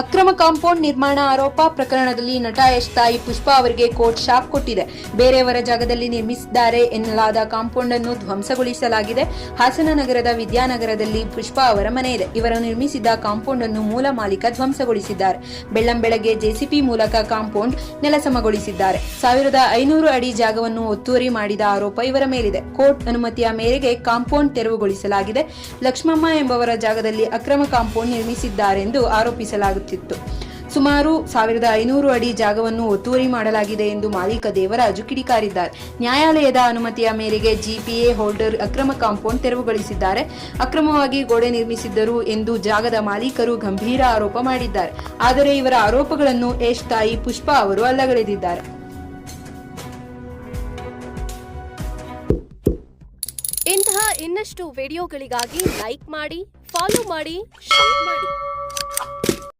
ಅಕ್ರಮ ಕಾಂಪೌಂಡ್ ನಿರ್ಮಾಣ ಆರೋಪ ಪ್ರಕರಣದಲ್ಲಿ ನಟ ಯಶ್ ತಾಯಿ ಪುಷ್ಪಾ ಅವರಿಗೆ ಕೋರ್ಟ್ ಶಾಕ್ ಕೊಟ್ಟಿದೆ. ಬೇರೆಯವರ ಜಾಗದಲ್ಲಿ ನಿರ್ಮಿಸಿದ್ದಾರೆ ಎನ್ನಲಾದ ಕಾಂಪೌಂಡ್ ಅನ್ನು ಧ್ವಂಸಗೊಳಿಸಲಾಗಿದೆ. ಹಾಸನ ನಗರದ ವಿದ್ಯಾನಗರದಲ್ಲಿ ಪುಷ್ಪಾ ಅವರ ಮನೆ ಇದೆ. ಇವರು ನಿರ್ಮಿಸಿದ್ದ ಕಾಂಪೌಂಡ್ ಅನ್ನು ಮೂಲ ಮಾಲೀಕ ಧ್ವಂಸಗೊಳಿಸಿದ್ದಾರೆ. ಬೆಳ್ಳಂಬೆಳಗ್ಗೆ ಜೆಸಿಪಿ ಮೂಲಕ ಕಾಂಪೌಂಡ್ ನೆಲಸಮಗೊಳಿಸಿದ್ದಾರೆ. 1500 ಅಡಿ ಜಾಗವನ್ನು ಒತ್ತುವರಿ ಮಾಡಿದ ಆರೋಪ ಇವರ ಮೇಲಿದೆ. ಕೋರ್ಟ್ ಅನುಮತಿಯ ಮೇರೆಗೆ ಕಾಂಪೌಂಡ್ ತೆರವುಗೊಳಿಸಲಾಗಿದೆ. ಲಕ್ಷ್ಮಮ್ಮ ಎಂಬವರ ಜಾಗದಲ್ಲಿ ಅಕ್ರಮ ಕಾಂಪೌಂಡ್ ನಿರ್ಮಿಸಿದ್ದಾರೆಂದು ಆರೋಪಿಸಲಾಗುತ್ತಿತ್ತು. ಸುಮಾರು 1500 ಅಡಿ ಜಾಗವನ್ನು ಒತ್ತುವರಿ ಮಾಡಲಾಗಿದೆ ಎಂದು ಮಾಲೀಕ ದೇವರಾಜು ಕಿಡಿಕಾರಿದ್ದಾರೆ. ನ್ಯಾಯಾಲಯದ ಅನುಮತಿಯ ಮೇರೆಗೆ ಜಿಪಿಎ ಹೋಲ್ಡರ್ ಅಕ್ರಮ ಕಾಂಪೌಂಡ್ ತೆರವುಗೊಳಿಸಿದ್ದಾರೆ. ಅಕ್ರಮವಾಗಿ ಗೋಡೆ ನಿರ್ಮಿಸಿದ್ದರು ಎಂದು ಜಾಗದ ಮಾಲೀಕರು ಗಂಭೀರ ಆರೋಪ ಮಾಡಿದ್ದಾರೆ. ಆದರೆ ಇವರ ಆರೋಪಗಳನ್ನು ಯಶ್ ತಾಯಿ ಪುಷ್ಪಾ ಅವರು ಅಲ್ಲಗಳೆದಿದ್ದಾರೆ. ಇಂತಹ ಇನ್ನಷ್ಟು ವಿಡಿಯೋಗಳಿಗಾಗಿ ಲೈಕ್ ಮಾಡಿ, ಫಾಲೋ ಮಾಡಿ, ಶೇರ್ ಮಾಡಿ.